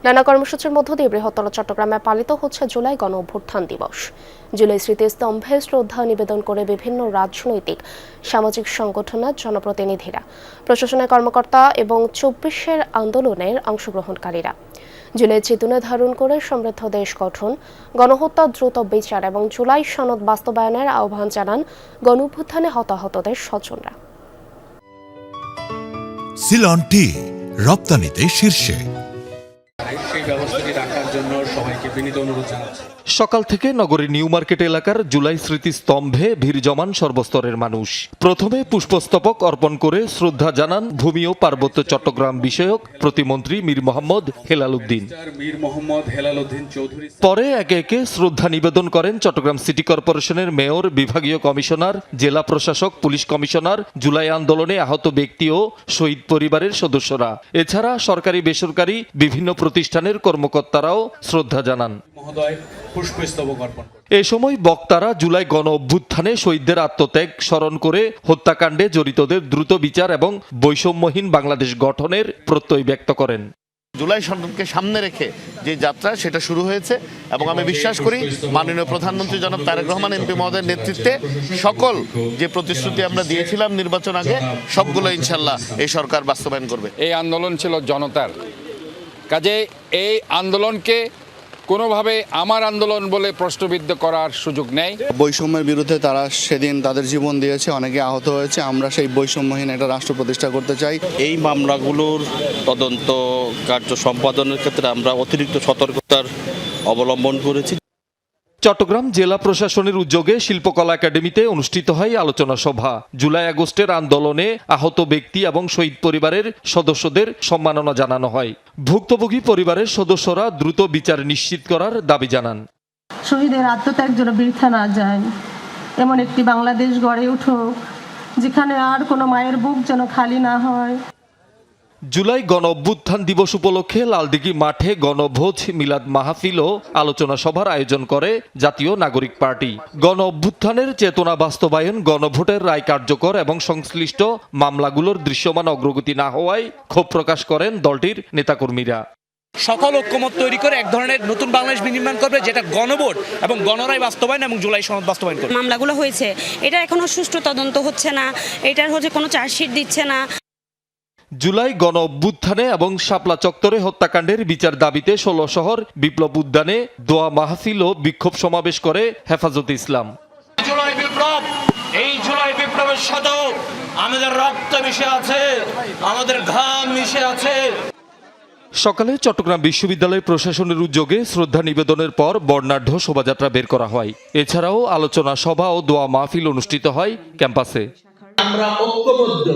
নানা কর্মসূচির মধ্য দিয়ে বৃহত্তর চট্টগ্রামে পালিত হচ্ছে জুলাই গণ অভ্যুত্থান দিবস। জুলাই স্মৃতিস্তম্ভে শ্রদ্ধা নিবেদন করে বিভিন্ন রাজনৈতিক সামাজিক সংগঠনের জনপ্রতিনিধিরা, প্রশাসনের কর্মকর্তা এবং ২৪-এর আন্দোলনের অংশগ্রহণকারীরা জুলাই চেতনা ধারণ করে সমৃদ্ধ দেশ গঠন, গণহত্যা দ্রুত বিচার এবং জুলাই সনদ বাস্তবায়নের আহ্বান জানান গণ অভ্যুত্থানে হতাহতদের স্বজনরা। সিলন টি রপ্তানিতে শীর্ষে। সেই ব্যবস্থাটি রাখার জন্য সবাইকে বিনীত অনুরোধ জানাচ্ছি। সকাল থেকে নগরীর নিউ মার্কেট এলাকার জুলাই স্মৃতিস্তম্ভে ভিড় জমান সর্বস্তরের মানুষ। প্রথমে পুষ্পস্তবক অর্পণ করে শ্রদ্ধা জানান ভূমি ও পার্বত্য চট্টগ্রাম বিষয়ক প্রতিমন্ত্রী মীর মোহাম্মদ হেলাল উদ্দিন। পরে একে একে শ্রদ্ধা নিবেদন করেন চট্টগ্রাম সিটি কর্পোরেশনের মেয়র, বিভাগীয় কমিশনার, জেলা প্রশাসক, পুলিশ কমিশনার, জুলাই আন্দোলনে আহত ব্যক্তি ও শহীদ পরিবারের সদস্যরা। এছাড়া সরকারি বেসরকারি বিভিন্ন প্রতিষ্ঠানের কর্মকর্তারাও শ্রদ্ধা জানান। এ সময় বক্তারা জুলাই গণ অভ্যুত্থানে শহীদদের আত্মত্যাগ স্মরণ করে হত্যাকাণ্ডে জড়িতদের দ্রুত বিচার এবং বৈষম্যহীন বাংলাদেশ গঠনের প্রত্যয় ব্যক্ত করেন। জুলাই সনদকে সামনে রেখে যে যাত্রা সেটা শুরু হয়েছে এবং আমি বিশ্বাস করি মাননীয় প্রধানমন্ত্রী জনাব তারেক রহমান এমপি মহোদয়ের নেতৃত্বে সকল যে প্রতিশ্রুতি আমরা দিয়েছিলাম নির্বাচন আগে সবগুলো ইনশাল্লাহ এই সরকার বাস্তবায়ন করবে। এই আন্দোলন ছিল জনতার, কাজে এই আন্দোলনকে কোনোভাবে আমার আন্দোলন বলে প্রশ্নবিদ্ধ করার সুযোগ নেই। বৈষম্যের বিরুদ্ধে তারা সেদিন তাদের জীবন দিয়েছে, অনেকে আহত হয়েছে। আমরা সেই বৈষম্যহীন একটা রাষ্ট্র প্রতিষ্ঠা করতে চাই। এই মামলাগুলোর তদন্ত কার্য সম্পাদনের ক্ষেত্রে আমরা অতিরিক্ত সতর্কতার অবলম্বন করেছি। চট্টগ্রাম জেলা প্রশাসনের উদ্যোগে শিল্পকলা একাডেমিতে অনুষ্ঠিত হয় আলোচনা সভা। জুলাই আগস্টের আন্দোলনে আহত ব্যক্তি এবং শহীদ পরিবারের সদস্যদের সম্মাননা জানানো হয়। ভুক্তভোগী পরিবারের সদস্যরা দ্রুত বিচার নিশ্চিত করার দাবি জানান। শহীদের আত্মত্যাগ যেন বৃথা না যায়, এমন একটি বাংলাদেশ গড়ে উঠুক যেখানে আর কোনো মায়ের বুক যেন খালি না হয়। জুলাই গণ অভ্যুত্থান দিবস উপলক্ষে লালদিঘি মাঠে গণভোজ, মিলাদ মাহফিল ও আলোচনা সভার আয়োজন করে জাতীয় নাগরিক পার্টি। গণ অভ্যুত্থানের চেতনা বাস্তবায়ন, গণভোটের রায় কার্যকর এবং সংশ্লিষ্ট মামলাগুলোর দৃশ্যমান অগ্রগতি না হওয়ায় ক্ষোভ প্রকাশ করেন দলটির নেতাকর্মীরা। সকল ঐক্যমত তৈরি করে এক ধরনের নতুন বাংলাদেশ বিনির্মাণ করবে, যেটা গণভোট এবং গণরায় বাস্তবায়ন এবং জুলাই সনদ বাস্তবায়ন করবে। মামলাগুলো হয়েছে, এটা এখনো সুষ্ঠু তদন্ত হচ্ছে না, এটার কোনো চার্জশিট দিচ্ছে না। জুলাই গণ অভ্যুত্থানে এবং শাপলা চত্বরে হত্যাকাণ্ডের বিচার দাবিতে ১৬ শহর বিপ্লব উদ্যানে দোয়া মাহফিল ও বিক্ষোভ সমাবেশ করে হেফাজতে ইসলাম। জুলাই বিপ্লব, এই জুলাই বিপ্লবের সাথে আমাদের রক্ত মিশে আছে, আমাদের ঘাম মিশে আছে। সকালে চট্টগ্রাম বিশ্ববিদ্যালয় প্রশাসনের উদ্যোগে শ্রদ্ধা নিবেদনের পর বর্ণাঢ্য শোভাযাত্রা বের করা হয়। এছাড়াও আলোচনা সভা ও দোয়া মাহফিল অনুষ্ঠিত হয় ক্যাম্পাসে। আমরা ঐক্যবদ্ধ,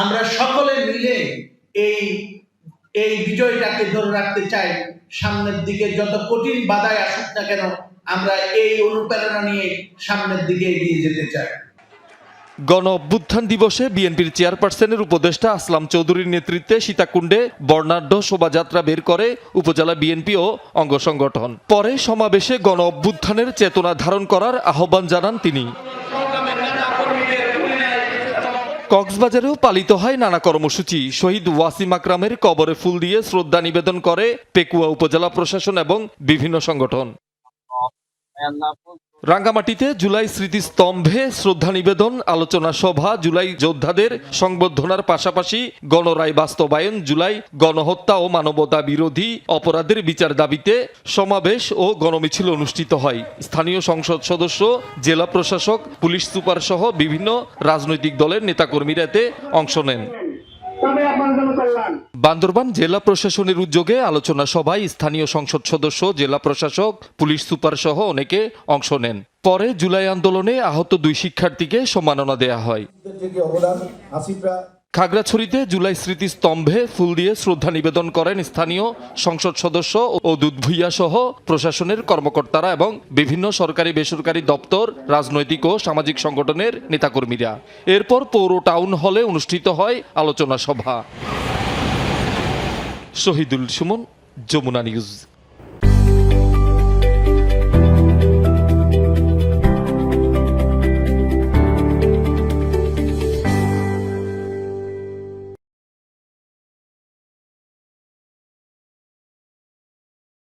আমরা সকলে মিলে এই বিজয়টাকে ধরে রাখতে চাই। সামনের দিকে যত কঠিন বাধাই আসুক না কেন, আমরা এই অনুপ্রেরণা নিয়ে সামনের দিকে এগিয়ে যেতে চাই। গণ অভ্যুত্থান দিবসে বিএনপির চেয়ারপারসনের উপদেষ্টা আসলাম চৌধুরীর নেতৃত্বে সীতাকুণ্ডে বর্ণাঢ্য শোভাযাত্রা বের করে উপজেলা বিএনপি ও অঙ্গ সংগঠন। পরে সমাবেশে গণ অভ্যুত্থানের চেতনা ধারণ করার আহ্বান জানান তিনি। কক্সবাজারেও পালিত হয় নানা কর্মসূচি। শহীদ ওয়াসিম আকরামের কবরে ফুল দিয়ে শ্রদ্ধা নিবেদন করে পেকুয়া উপজেলা প্রশাসন এবং বিভিন্ন সংগঠন। রাঙ্গামাটিতে জুলাই স্মৃতিস্তম্ভে শ্রদ্ধা নিবেদন, আলোচনা সভা, জুলাই যোদ্ধাদের সংবর্ধনার পাশাপাশি গণরায় বাস্তবায়ন, জুলাই গণহত্যা ও মানবতা বিরোধী অপরাধের বিচার দাবিতে সমাবেশ ও গণমিছিল অনুষ্ঠিত হয়। স্থানীয় সংসদ সদস্য, জেলা প্রশাসক, পুলিশ সুপার সহ বিভিন্ন রাজনৈতিক দলের নেতাকর্মীরা এতে অংশ নেন। বান্দরবান জেলা প্রশাসনের উদ্যোগে আলোচনা সভায় স্থানীয় সংসদ সদস্য, জেলা প্রশাসক, পুলিশ সুপার সহ অনেকে অংশ নেন। পরে জুলাই আন্দোলনে আহত ২ শিক্ষার্থীকে সম্মাননা দেয়া হয়। খাগড়াছড়িতে জুলাই স্মৃতিস্তম্ভে ফুল দিয়ে শ্রদ্ধা নিবেদন করেন স্থানীয় সংসদ সদস্য ও দুধ ভূঁইয়া সহ প্রশাসনের কর্মকর্তারা এবং বিভিন্ন সরকারি বেসরকারি দপ্তর, রাজনৈতিক ও সামাজিক সংগঠনের নেতাকর্মীরা। এরপর পৌর টাউন হলে অনুষ্ঠিত হয় আলোচনা সভা। শহীদুল সুমন, যমুনা নিউজ।